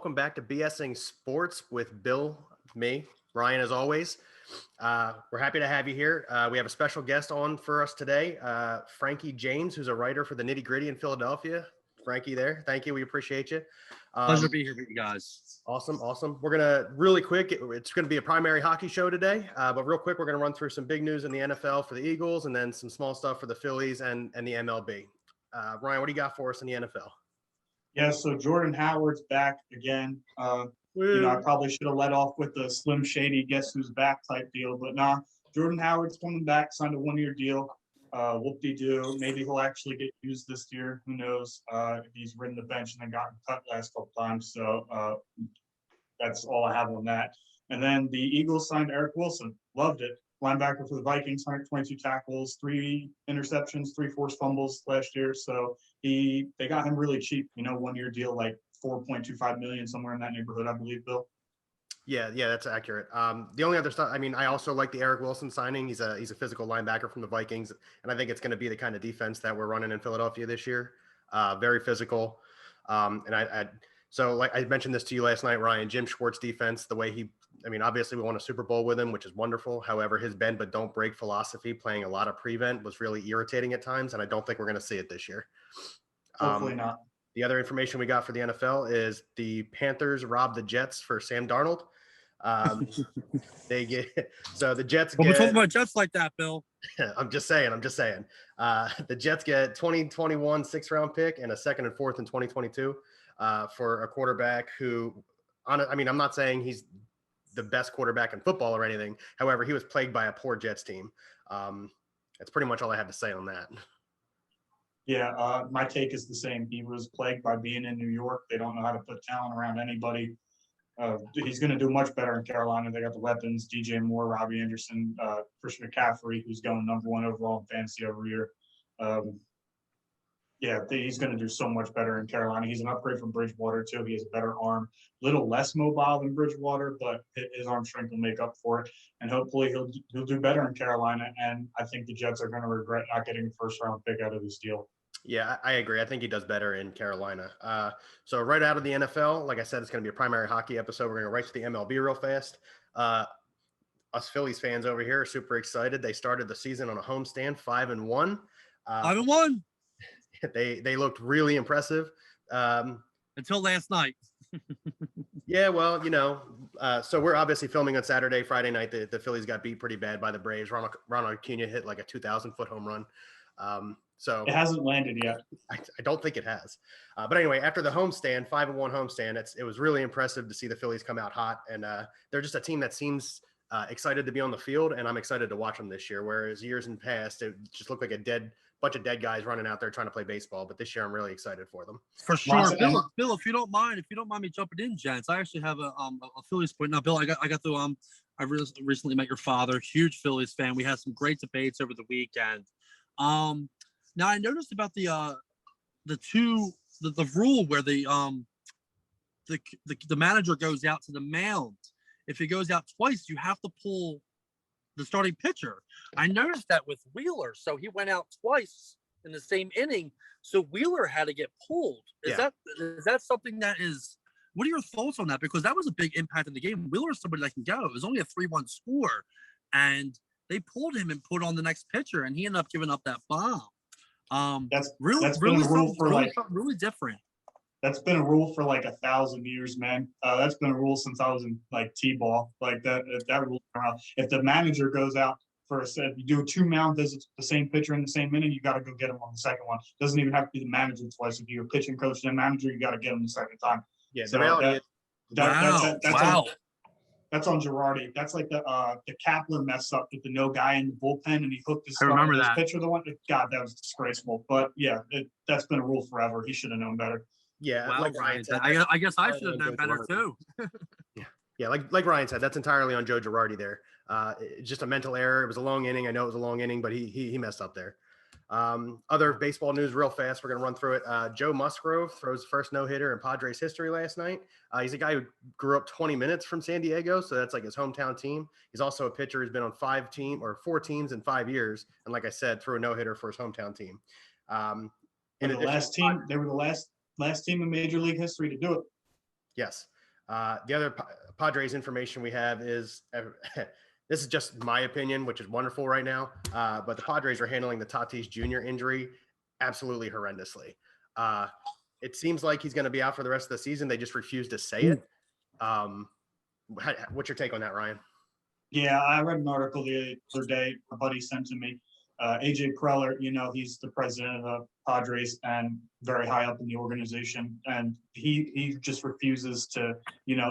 welcome back to BSing Sports with Bill, me, Ryan, as always. We're happy to have you here. We have a special guest on for us today, Frankie James, who's a writer for the Nitty Gritty in Philadelphia. Frankie there. Thank you. We appreciate you. Pleasure to be here with you guys. Awesome. We're going to really quick, it's going to be a primary hockey show today, but real quick, we're going to run through some big news in the NFL for the Eagles and then some small stuff for the Phillies and the MLB. Ryan, what do you got for us in the NFL? Yeah, so Jordan Howard's back again. I probably should have let off with the Slim Shady guess who's back type deal, but nah, Jordan Howard's coming back, signed a 1-year deal. Whoop-de-doo. Maybe he'll actually get used this year. Who knows? If he's ridden the bench and then gotten cut last couple times. So that's all I have on that. And then the Eagles signed Eric Wilson. Loved it. Linebacker for the Vikings, 122 tackles, 3 interceptions, 3 forced fumbles last year. So they got him really cheap, 1-year deal, like $4.25 million, somewhere in that neighborhood, I believe, Bill. Yeah, that's accurate. The only other stuff, I also like the Eric Wilson signing. He's a physical linebacker from the Vikings, and I think it's going to be the kind of defense that we're running in Philadelphia this year. Very physical. So like I mentioned this to you last night, Ryan, Jim Schwartz defense, the way obviously we won a Super Bowl with him, which is wonderful. However, his bend but don't break philosophy, playing a lot of prevent, was really irritating at times, and I don't think we're going to see it this year. Hopefully not. The other information we got for the NFL is the Panthers robbed the Jets for Sam Darnold. The Jets We're talking about Jets like that, Bill. I'm just saying. The Jets get 2021 6th-round pick and a 2nd and 4th in 2022 for a quarterback who, I'm not saying he's the best quarterback in football or anything. However, he was plagued by a poor Jets team. That's pretty much all I have to say on that. Yeah, my take is the same. He was plagued by being in New York. They don't know how to put talent around anybody. He's going to do much better in Carolina. They got the weapons, DJ Moore, Robbie Anderson, Christian McCaffrey, who's going #1 overall in fantasy every year. He's going to do so much better in Carolina. He's an upgrade from Bridgewater, too. He has a better arm, a little less mobile than Bridgewater, but his arm strength will make up for it. And hopefully he'll do better in Carolina. And I think the Jets are going to regret not getting a 1st-round pick out of this deal. Yeah, I agree. I think he does better in Carolina. So right out of the NFL, like I said, it's going to be a primary hockey episode. We're going to go right to the MLB real fast. Us Phillies fans over here are super excited. They started the season on a homestand, 5-1. 5-1. They looked really impressive. Until last night. Yeah, well, so we're obviously filming on Saturday, Friday night. The Phillies got beat pretty bad by the Braves. Ronald Acuna hit like a 2,000-foot home run. So it hasn't landed yet. I don't think it has. But anyway, after the homestand, 5-1 homestand, it was really impressive to see the Phillies come out hot. And they're just a team that seems excited to be on the field, and I'm excited to watch them this year. Whereas years in past, it just looked like a bunch of dead guys running out there trying to play baseball. But this year, I'm really excited for them. For sure, Bill. If you don't mind me jumping in, gents, I actually have a Phillies point now. Bill, I got to I recently met your father, huge Phillies fan. We had some great debates over the weekend. Now I noticed about the rule where the manager goes out to the mound. If he goes out twice, you have to pull the starting pitcher. I noticed that with Wheeler, so he went out twice in the same inning, so Wheeler had to get pulled. Is that something that is? What are your thoughts on that? Because that was a big impact in the game. Wheeler is somebody that can go. It was only a 3-1 score, and they pulled him and put on the next pitcher, and he ended up giving up that bomb. That's been a rule for really different. That's been a rule for like 1,000 years, man. That's been a rule since I was in like T-ball. Like that rule. If the manager goes out for you do 2 mound visits with the same pitcher in the same inning, you got to go get him on the second one. Doesn't even have to be the manager twice. If you're a pitching coach and manager, you got to get him the second time. Yeah, the reality is. That's on Girardi. That's like the Kapler mess up with the no guy in the bullpen, and he hooked his pitcher. God, that was disgraceful. But yeah, that's been a rule forever. He should have known better. Yeah, like Ryan said, I guess I should have known better too. Yeah, like Ryan said, that's entirely on Joe Girardi there. It's just a mental error. It was a long inning. I know it was a long inning, but he messed up there. Other baseball news real fast. We're going to run through it. Joe Musgrove throws the first no-hitter in Padres history last night. He's a guy who grew up 20 minutes from San Diego, so that's like his hometown team. He's also a pitcher who's been on 4 teams in 5 years. And like I said, threw a no-hitter for his hometown team. They were the last team in Major League history to do it. Yes. The other Padres information we have is this is just my opinion, which is wonderful right now. But the Padres are handling the Tatis Jr. injury absolutely horrendously. It seems like he's going to be out for the rest of the season. They just refuse to say it. What's your take on that, Ryan? Yeah, I read an article the other day a buddy sent to me. AJ Preller, he's the president of the Padres and very high up in the organization. And he just refuses to,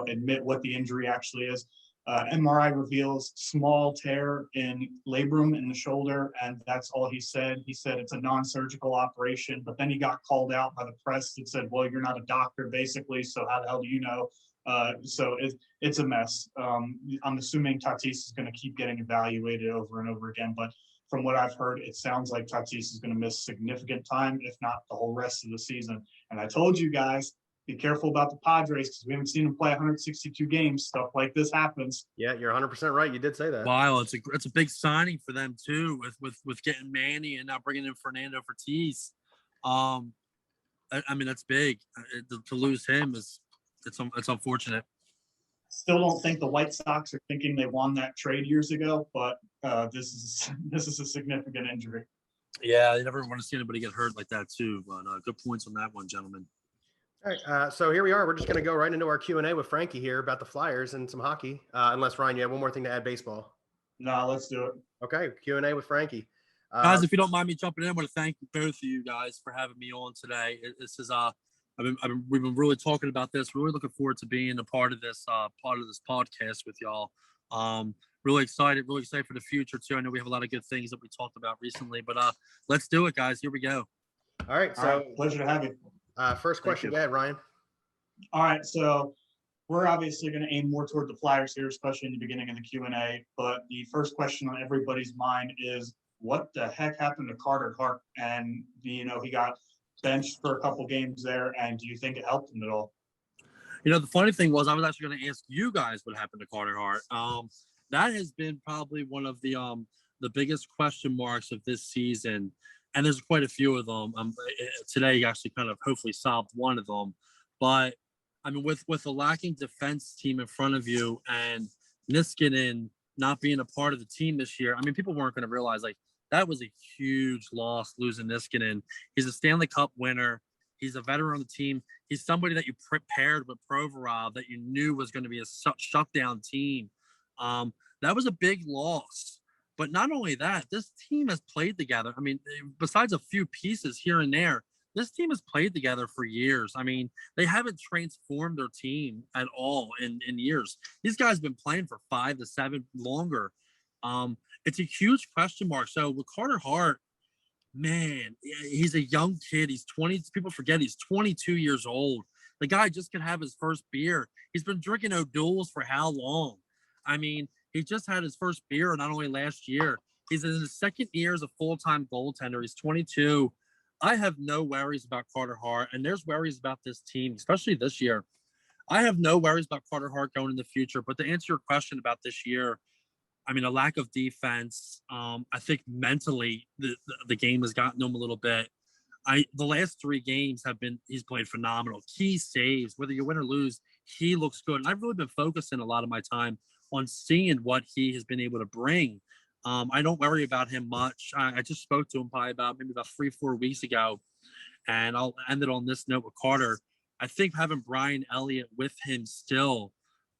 admit what the injury actually is. MRI reveals small tear in labrum in the shoulder, and that's all he said. He said it's a non-surgical operation, but then he got called out by the press that said, well, you're not a doctor, basically, so how the hell do you know? So it's a mess. I'm assuming Tatis is going to keep getting evaluated over and over again, but from what I've heard, it sounds like Tatis is going to miss significant time, if not the whole rest of the season. And I told you guys, be careful about the Padres because we haven't seen them play 162 games. Stuff like this happens. Yeah, you're 100% right. You did say that. Wow, it's a big signing for them too, with getting Manny and now bringing in Fernando Tatis. I mean that's big. To lose him it's unfortunate. Still don't think the White Sox are thinking they won that trade years ago, but this is a significant injury. Yeah, you never want to see anybody get hurt like that too. But good points on that one, gentlemen. All right, so here we are. We're just going to go right into our Q&A with Frankie here about the Flyers and some hockey. Unless, Ryan, you have one more thing to add baseball. No, let's do it. Okay, Q&A with Frankie. Guys, if you don't mind me jumping in, I want to thank both of you guys for having me on today. This is we've been really talking about this. Really looking forward to being a part of this podcast with y'all. Really excited for the future too. I know we have a lot of good things that we talked about recently, but let's do it, guys. Here we go. All right, so pleasure to have you. First question, go ahead, Ryan. All right, so we're obviously going to aim more toward the Flyers here, especially in the beginning of the Q&A. But the first question on everybody's mind is, what the heck happened to Carter Hart? And he got benched for a couple games there, and do you think it helped him at all? The funny thing was, I was actually going to ask you guys what happened to Carter Hart. That has been probably one of the biggest question marks of this season. And there's quite a few of them. Today, you actually kind of hopefully solved one of them. But, I mean, with a lacking defense team in front of you and Niskanen not being a part of the team this year, I mean, people weren't going to realize, like, that was a huge loss losing Niskanen. He's a Stanley Cup winner. He's a veteran on the team. He's somebody that you prepared with Provorov that you knew was going to be a shutdown team. That was a big loss. But not only that, this team has played together. I mean, besides a few pieces here and there, this team has played together for years. I mean, they haven't transformed their team at all in years. These guys have been playing for 5 to 7 longer. It's a huge question mark. So with Carter Hart, man, he's a young kid. He's 20. People forget he's 22 years old. The guy just can have his first beer. He's been drinking O'Doul's for how long? I mean, he just had his first beer not only last year. He's in his second year as a full-time goaltender. He's 22. I have no worries about Carter Hart, and there's worries about this team, especially this year. I have no worries about Carter Hart going in the future. But to answer your question about this year, I mean, a lack of defense. I think mentally the game has gotten him a little bit. The last 3 games he's played phenomenal. Key saves, whether you win or lose, he looks good. And I've really been focusing a lot of my time on seeing what he has been able to bring. I don't worry about him much. I just spoke to him probably about 3-4 weeks ago, and I'll end it on this note with Carter. I think having Brian Elliott with him still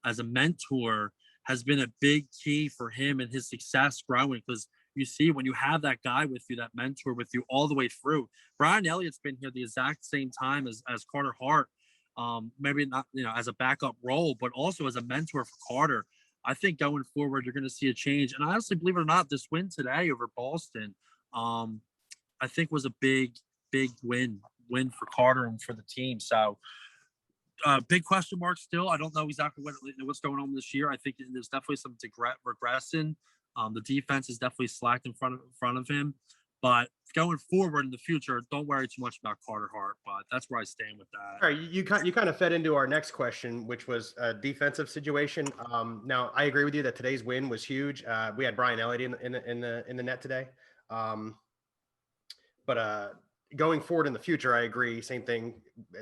as a mentor has been a big key for him and his success growing, because you see when you have that guy with you, that mentor with you all the way through. Brian Elliott's been here the exact same time as Carter Hart, maybe not as a backup role, but also as a mentor for Carter. I think going forward, you're going to see a change. And I honestly, believe it or not, this win today over Boston, I think was a big win for Carter and for the team. So big question mark still. I don't know exactly what's going on this year. I think there's definitely some regression. The defense is definitely slacked in front of him. But going forward in the future, don't worry too much about Carter Hart. But that's where I stand with that. All right, you kind of fed into our next question, which was a defensive situation. Now, I agree with you that today's win was huge. We had Brian Elliott in the net today, but going forward in the future, I agree. Same thing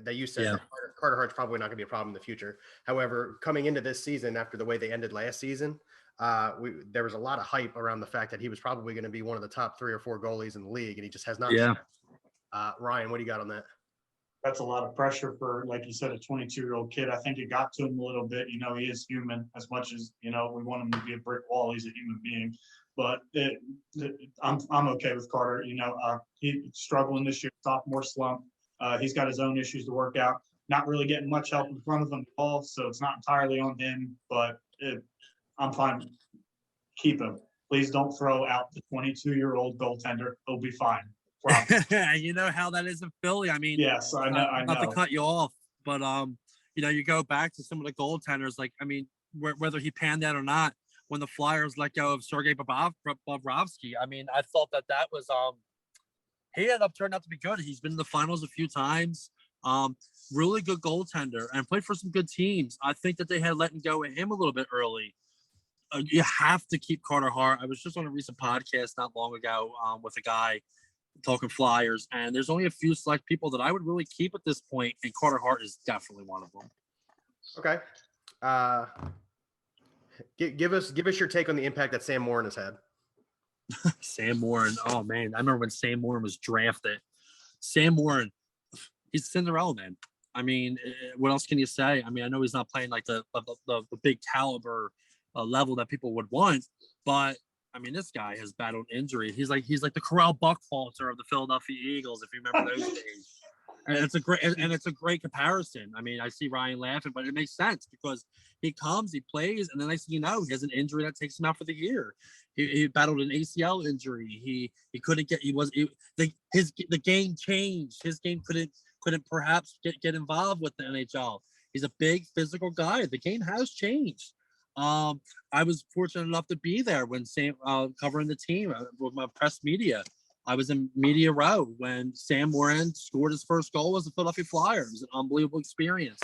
that you said. Yeah. That Carter Hart's probably not going to be a problem in the future. However, coming into this season, after the way they ended last season, there was a lot of hype around the fact that he was probably going to be one of the top 3 or 4 goalies in the league, and he just has not. Yeah. Ryan, what do you got on that? That's a lot of pressure for, like you said, a 22-year-old kid. I think it got to him a little bit. He is human as much as, we want him to be a brick wall. He's a human being. But I'm okay with Carter. He's struggling this year, sophomore slump. He's got his own issues to work out. Not really getting much help in front of him at all, so it's not entirely on him. But I'm fine. Keep him. Please don't throw out the 22-year-old goaltender. He'll be fine. You know how that is in Philly. I mean, yes, I know. I know. Not to cut you off, but you go back to some of the goaltenders. Like, I mean, whether he panned out or not, when the Flyers let go of Sergei Bobrovsky, I mean, I thought that was he ended up turning out to be good. He's been in the finals a few times. Really good goaltender and played for some good teams. I think that they had letting go of him a little bit early. You have to keep Carter Hart. I was just on a recent podcast not long ago with a guy talking Flyers, and there's only a few select people that I would really keep at this point, and Carter Hart is definitely one of them. Okay. Give us your take on the impact that Sam Morin has had. Sam Morin. Oh man, I remember when Sam Morin was drafted. Sam Morin, he's Cinderella man. I mean, what else can you say? I mean, I know he's not playing like the big caliber level that people would want, but I mean, this guy has battled injury. He's like the Corral Buckhalter of the Philadelphia Eagles, if you remember those days. And it's a great comparison. I mean, I see Ryan laughing, but it makes sense because he comes, he plays, and then next thing you know, he has an injury that takes him out for the year. He battled an ACL injury. He couldn't get. The game changed. His game couldn't perhaps get involved with the NHL. He's a big physical guy. The game has changed. I was fortunate enough to be there when Sam covering the team with my press media. I was in media row when Sam Morin scored his first goal as the Philadelphia Flyers. It was an unbelievable experience.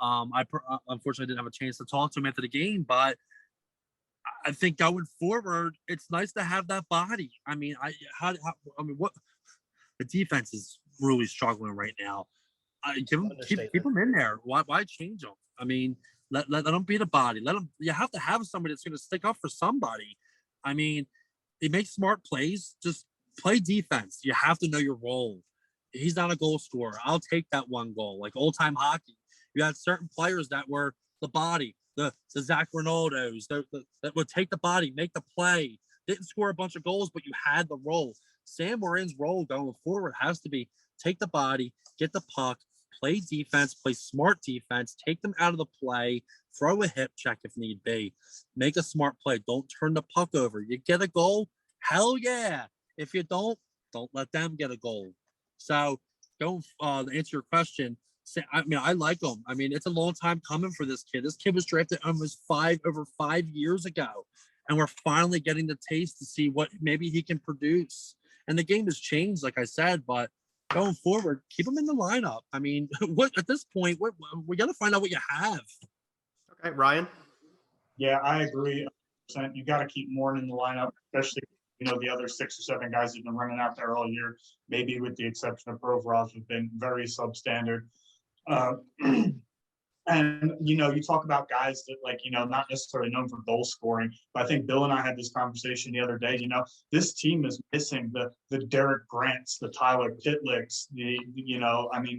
I unfortunately didn't have a chance to talk to him after the game, but I think going forward, it's nice to have that body. I mean, what the defense is really struggling right now. Keep them in there. Why change them? I mean, let them be the body. You have to have somebody that's going to stick up for somebody. I mean, they make smart plays. Just play defense. You have to know your role. He's not a goal scorer. I'll take that one goal. Like old time hockey, you had certain players that were the body, the Zach Ronaldos that would take the body, make the play. Didn't score a bunch of goals, but you had the role. Sam Morin's role going forward has to be take the body, get the puck, play defense, play smart defense, take them out of the play, throw a hip check if need be, make a smart play. Don't turn the puck over. You get a goal, hell yeah. If you don't let them get a goal. So don't answer your question. I mean, I like him. I mean, it's a long time coming for this kid. This kid was drafted almost over 5 years ago, and we're finally getting the taste to see what maybe he can produce. And the game has changed, like I said, but going forward, keep him in the lineup. I mean, what at this point, we got to find out what you have. Okay, Ryan. Yeah, I agree. You got to keep Morin in the lineup, especially the other 6 or 7 guys have been running out there all year. Maybe with the exception of Provorov, have been very substandard. And, you talk about guys that not necessarily known for goal scoring, but I think Bill and I had this conversation the other day, this team is missing the Derek Grants, the Tyler Pitlicks,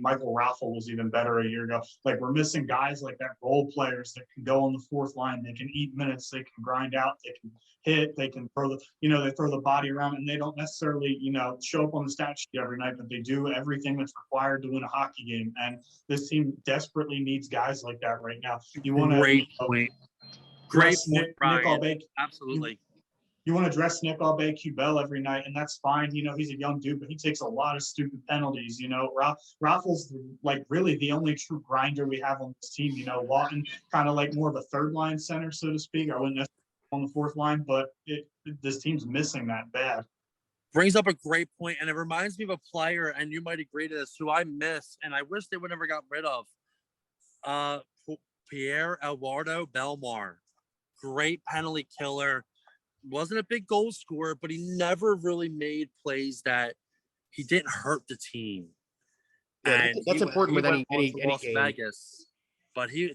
Michael Raffle was even better a year ago. Like we're missing guys like that, role players that can go on the fourth line. They can eat minutes, they can grind out, they can hit, they can throw they throw the body around, and they don't necessarily, show up on the stat sheet every night, but they do everything that's required to win a hockey game. And this team desperately needs guys like that right now. You want to great point, Nick Albay, absolutely. You want to dress Nick Albay-Cubel every night, and that's fine. He's a young dude, but he takes a lot of stupid penalties. Raffle's really the only true grinder we have on this team. Lawton kind of like more of a third line center, so to speak. I wouldn't necessarily on the fourth line, but this team's missing that bad. Brings up a great point, and it reminds me of a player, and you might agree to this, who I miss, and I wish they would never got rid of. Pierre Eduardo Belmar, great penalty killer. Wasn't a big goal scorer, but he never really made plays that he didn't hurt the team. Yeah, And that's important with went any on to any Las game. Vegas, but he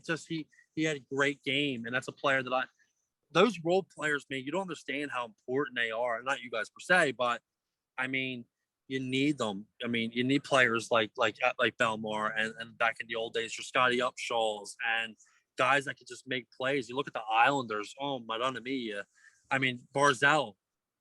had a great game, and that's a player that those role players, man, you don't understand how important they are. Not you guys per se, but I mean, you need them. I mean, you need players like Belmar and back in the old days, your Scotty Upshaws and guys that could just make plays. You look at the Islanders. Oh, Madonna mia! I mean, Barzell.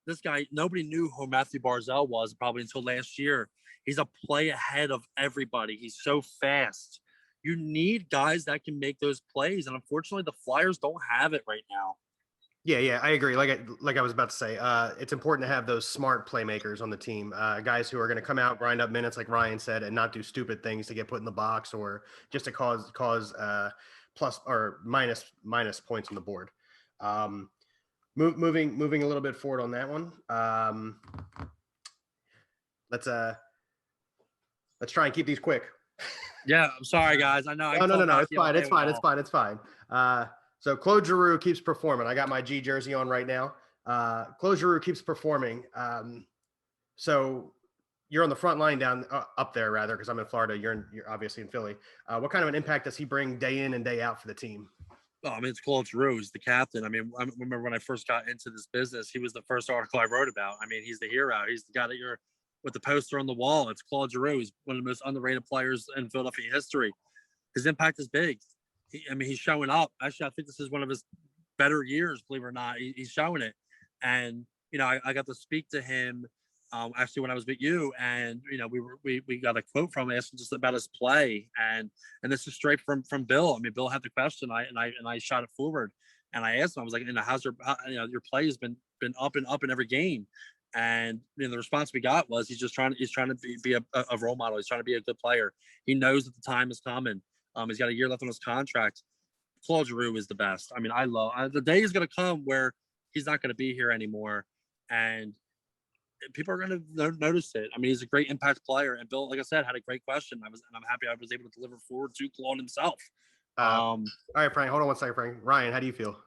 This guy, nobody knew who Matthew Barzell was probably until last year. He's a play ahead of everybody. He's so fast. You need guys that can make those plays, and unfortunately, the Flyers don't have it right now. Yeah, I agree. Like I was about to say, it's important to have those smart playmakers on the team, guys who are going to come out, grind up minutes, like Ryan said, and not do stupid things to get put in the box or just to cause plus or minus points on the board. Moving a little bit forward on that one. Let's try and keep these quick. Yeah, I'm sorry, guys. I know. No. It's fine. So Claude Giroux keeps performing. I got my G jersey on right now. Claude Giroux keeps performing. So you're on the front line down up there, rather, because I'm in Florida. You're obviously in Philly. What kind of an impact does he bring day in and day out for the team? Oh, I mean, it's Claude Giroux. He's the captain. I mean, I remember when I first got into this business, he was the first article I wrote about. I mean, he's the hero. He's the guy that you're with the poster on the wall. It's Claude Giroux. He's one of the most underrated players in Philadelphia history. His impact is big. He's showing up. Actually, I think this is one of his better years, believe it or not. He's showing it. And, I got to speak to him actually when I was with you, and, we got a quote from him asking just about his play. And this is straight from Bill. I mean, Bill had the question, and I shot it forward. And I asked him, I was like, how's your play has been up and up in every game. And the response we got was he's trying to be a role model. He's trying to be a good player. He knows that the time is coming. He's got a year left on his contract. Claude Giroux is the best. I mean, the day is going to come where he's not going to be here anymore, and people are going to notice it. I mean, he's a great impact player, and Bill, like I said, had a great question. I'm happy I was able to deliver forward to Claude himself. All right, Frank. Hold on one second, Frank. Ryan, how do you feel?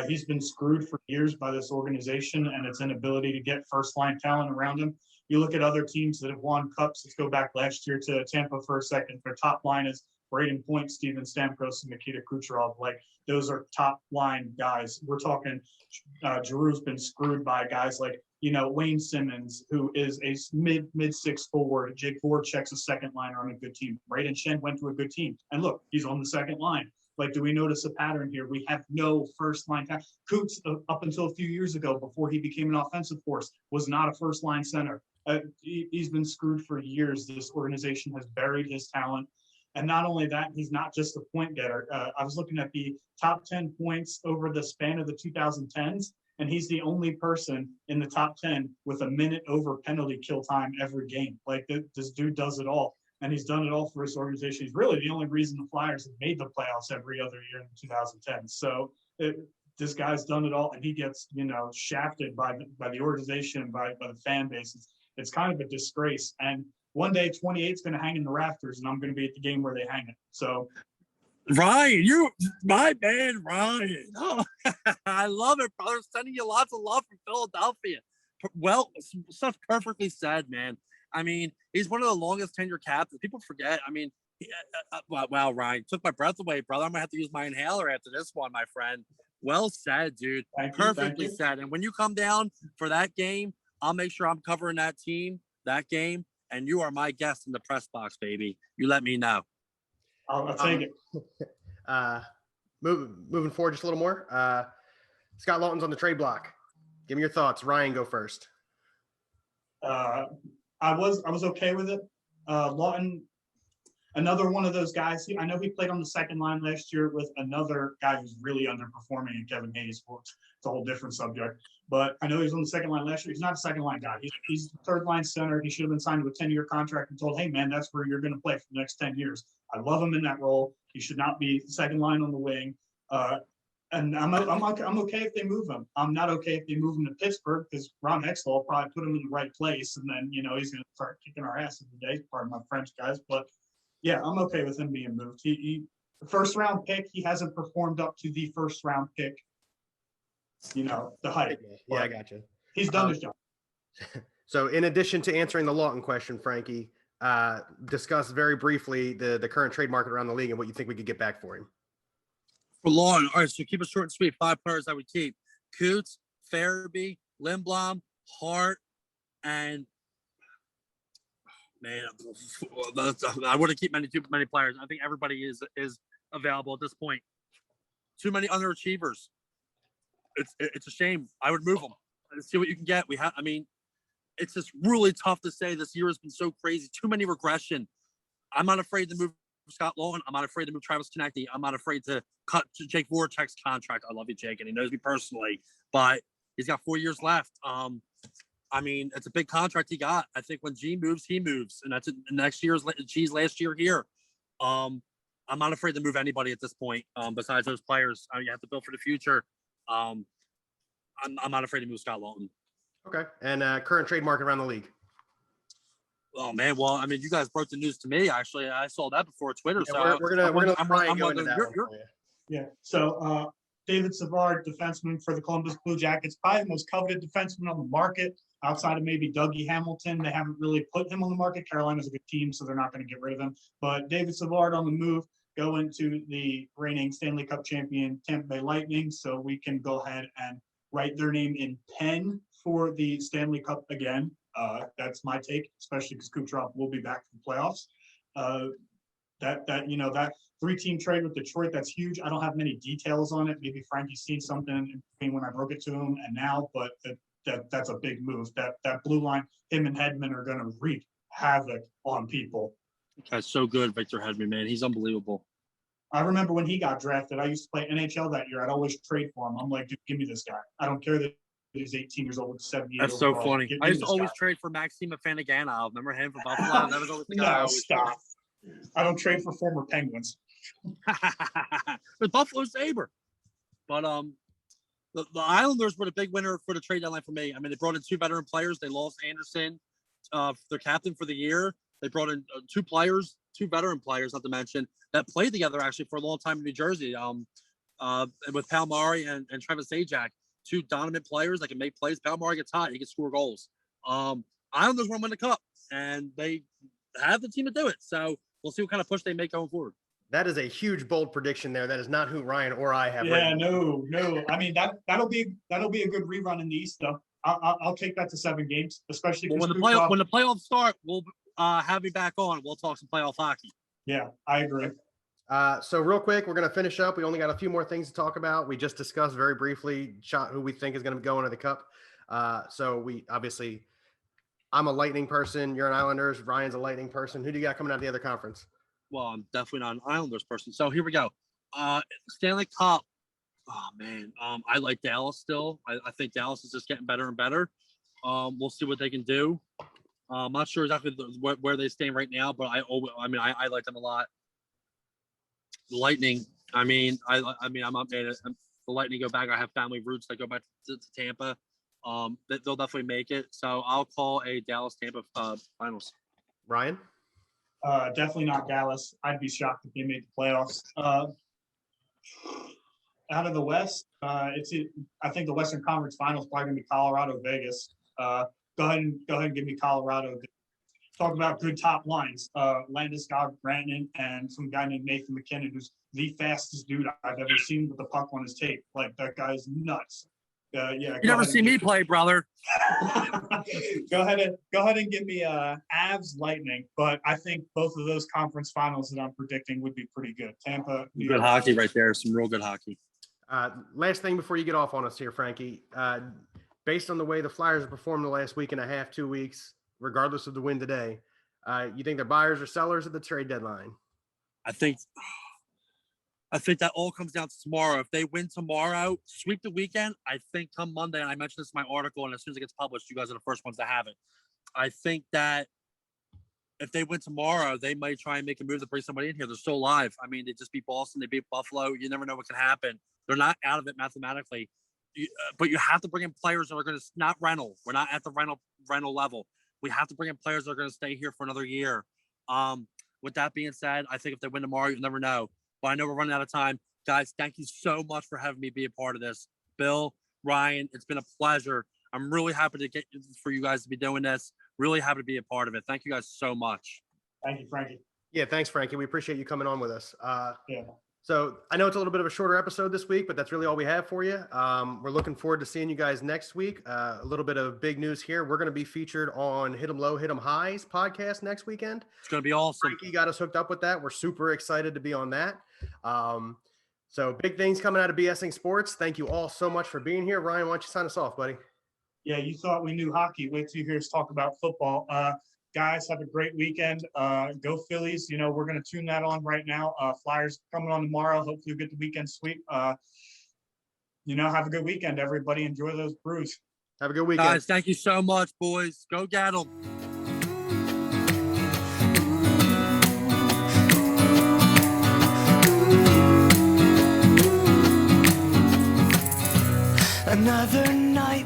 He's been screwed for years by this organization and its inability to get first-line talent around him. You look at other teams that have won cups. Let's go back last year to Tampa for a second. Their top line is Braden Point, Steven Stamkos, and Nikita Kucherov. Like, those are top line guys. We're talking Giroux's been screwed by guys like, Wayne Simmons, who is a mid-six forward. Jake Voracek's a second liner on a good team. Braden Shen went to a good team. And look, he's on the second line. Like, do we notice a pattern here? We have no first-line talent. Coots, up until a few years ago, before he became an offensive force, was not a first-line center. He's been screwed for years. This organization has buried his talent. And not only that, he's not just a point getter. I was looking at the top 10 points over the span of the 2010s, and he's the only person in the top 10 with a minute over penalty kill time every game. Like, this dude does it all. And he's done it all for his organization. He's really the only reason the Flyers have made the playoffs every other year in the 2010s. So this guy's done it all, and he gets, shafted by the organization, by the fan bases. It's kind of a disgrace. And one day 28 is going to hang in the rafters, and I'm going to be at the game where they hang it. So, Ryan, my man, Ryan. Oh, I love it, brother. Sending you lots of love from Philadelphia. Well, stuff perfectly said, man. I mean, he's one of the longest tenure captains. People forget. I mean, wow, Ryan, took my breath away, brother. I'm going to have to use my inhaler after this one, my friend. Well said, dude. Perfectly said. And when you come down for that game, I'll make sure I'm covering that team, that game, and you are my guest in the press box, baby. You let me know. I'll take it. Moving forward just a little more. Scott Lawton's on the trade block. Give me your thoughts. Ryan, go first. I was okay with it. Lawton, another one of those guys. I know he played on the second line last year with another guy who's really underperforming in Kevin Hayes. It's a whole different subject. But I know he was on the second line last year. He's not a second line guy. He's the third line center. He should have been signed to a 10-year contract and told, hey, man, that's where you're going to play for the next 10 years. I love him in that role. He should not be second line on the wing. And I'm okay if they move him. I'm not okay if they move him to Pittsburgh, because Ron Hextall will probably put him in the right place, and then he's going to start kicking our ass every day. Pardon my French, guys, but yeah, I'm okay with him being moved. He the first round pick. He hasn't performed up to the first round pick. The hype. Yeah, I got you. He's done his job. So in addition to answering the Lawton question, Frankie, discuss very briefly the current trade market around the league and what you think we could get back for him. For Lawton, all right, so keep it short and sweet. 5 players I would keep. Coots, Farabee, Lindblom, Hart, and man, I wouldn't keep too many players. I think everybody is available at this point. Too many underachievers. It's a shame. I would move them. Let's see what you can get. It's just really tough to say. This year has been so crazy. Too many regression. I'm not afraid to move Scott Lawton. I'm not afraid to move Travis Konecny. I'm not afraid to cut Jake Voracek's contract. I love you, Jake, and he knows me personally, but he's got 4 years left. It's a big contract he got. I think when G moves, he moves, and that's next year's G's last year here. I'm not afraid to move anybody at this point. Besides those players, you have to build for the future. I'm not afraid to move Scott Lawton. Okay. And current trade market around the league. Oh man, well, you guys broke the news to me. Actually, I saw that before Twitter. Yeah, so we're gonna try and go into that one for you. Yeah. So David Savard, defenseman for the Columbus Blue Jackets, probably the most coveted defenseman on the market outside of maybe Dougie Hamilton. They haven't really put him on the market. Carolina's a good team, so they're not going to get rid of him. But David Savard on the move, going to the reigning Stanley Cup champion Tampa Bay Lightning, so we can go ahead and write their name in pen for the Stanley Cup again. That's my take, especially because Kucherov will be back for the playoffs. That 3-team trade with Detroit, that's huge. I don't have many details on it. Maybe Frankie's seen something when I broke it to him and now, but that's a big move. That blue line, him and Hedman are going to wreak havoc on people. That's so good, Victor Hedman, man. He's unbelievable. I remember when he got drafted, I used to play NHL that year. I'd always trade for him. I'm like, dude, give me this guy. I don't care that he's 18 years old with 78. That's so funny. I used to always guy. Trade for Maxime Afanaganov. Remember him for Buffalo? That was always the guy. No, stop. I don't trade for former Penguins. The Buffalo Sabre. But the Islanders were the big winner for the trade deadline for me. They brought in 2 veteran players. They lost Anderson, their captain for the year. They brought in 2 veteran players, not to mention, that played together actually for a long time in New Jersey. With Palmieri and Travis Zajac, 2 dominant players that can make plays. Palmieri gets hot, he can score goals. Islanders want to win the cup, and they have the team to do it. So we'll see what kind of push they make going forward. That is a huge, bold prediction there. That is not who Ryan or I have. Yeah, written. no. That'll be a good rerun in the East, though. I'll take that to 7 games, especially when the playoffs start. We'll have you back on. We'll talk some playoff hockey. Yeah, I agree. So real quick, we're going to finish up. We only got a few more things to talk about. We just discussed very briefly who we think is going to go into the cup. So we obviously, I'm a Lightning person. You're an Islanders. Ryan's a Lightning person. Who do you got coming out of the other conference? Well, I'm definitely not an Islanders person. So here we go. Stanley Cup. Oh man, I like Dallas still. I think Dallas is just getting better and better. We'll see what they can do. I'm not sure exactly where they stand right now, but I like them a lot. The Lightning. I'm up there. The Lightning go back. I have family roots that go back to Tampa. They'll definitely make it. So I'll call a Dallas Tampa finals. Ryan? Definitely not Dallas. I'd be shocked if they made the playoffs. Out of the West, I think the Western Conference Finals probably gonna be Colorado, Vegas. Go ahead and give me Colorado. Talk about good top lines. Landeskog, Granton, and some guy named Nathan McKinnon, who's the fastest dude I've ever seen with the puck on his tape. Like, that guy's nuts. You never see me play, brother. Go ahead and give me Avs Lightning, but I think both of those conference finals that I'm predicting would be pretty good. Tampa, good hockey right there. Some real good hockey. Last thing before you get off on us here, Frankie. Based on the way the Flyers have performed the last week and a half, 2 weeks, regardless of the win today, you think they're buyers or sellers at the trade deadline? I think that all comes down to tomorrow. If they win tomorrow, sweep the weekend, I think come Monday, and I mentioned this in my article, and as soon as it gets published, you guys are the first ones to have it. I think that if they win tomorrow, they might try and make a move to bring somebody in here. They're still alive. They just beat Boston. They beat Buffalo. You never know what can happen. They're not out of it mathematically. But you have to bring in players that are going to not rental. We're not at the rental level. We have to bring in players that are going to stay here for another year. With that being said, I think if they win tomorrow, you never know. But I know we're running out of time. Guys, thank you so much for having me be a part of this. Bill, Ryan, it's been a pleasure. I'm really happy to get for you guys to be doing this. Really happy to be a part of it. Thank you guys so much. Thank you, Frankie. Yeah, thanks, Frankie. We appreciate you coming on with us. Yeah. So I know it's a little bit of a shorter episode this week, but that's really all we have for you. We're looking forward to seeing you guys next week. A little bit of big news here. We're going to be featured on Hit 'em Low, Hit 'em Highs podcast next weekend. It's going to be awesome. Frankie got us hooked up with that. We're super excited to be on that. So big things coming out of BSing Sports. Thank you all so much for being here. Ryan, why don't you sign us off, buddy? Yeah, you thought we knew hockey. Wait till you hear us talk about football. Guys, have a great weekend. Go Phillies. You know, we're going to tune that on right now. Flyers coming on tomorrow. Hopefully we'll get the weekend sweep. You know, have a good weekend, everybody. Enjoy those brews. Have a good weekend. Guys, thank you so much, boys. Go get 'em. Another night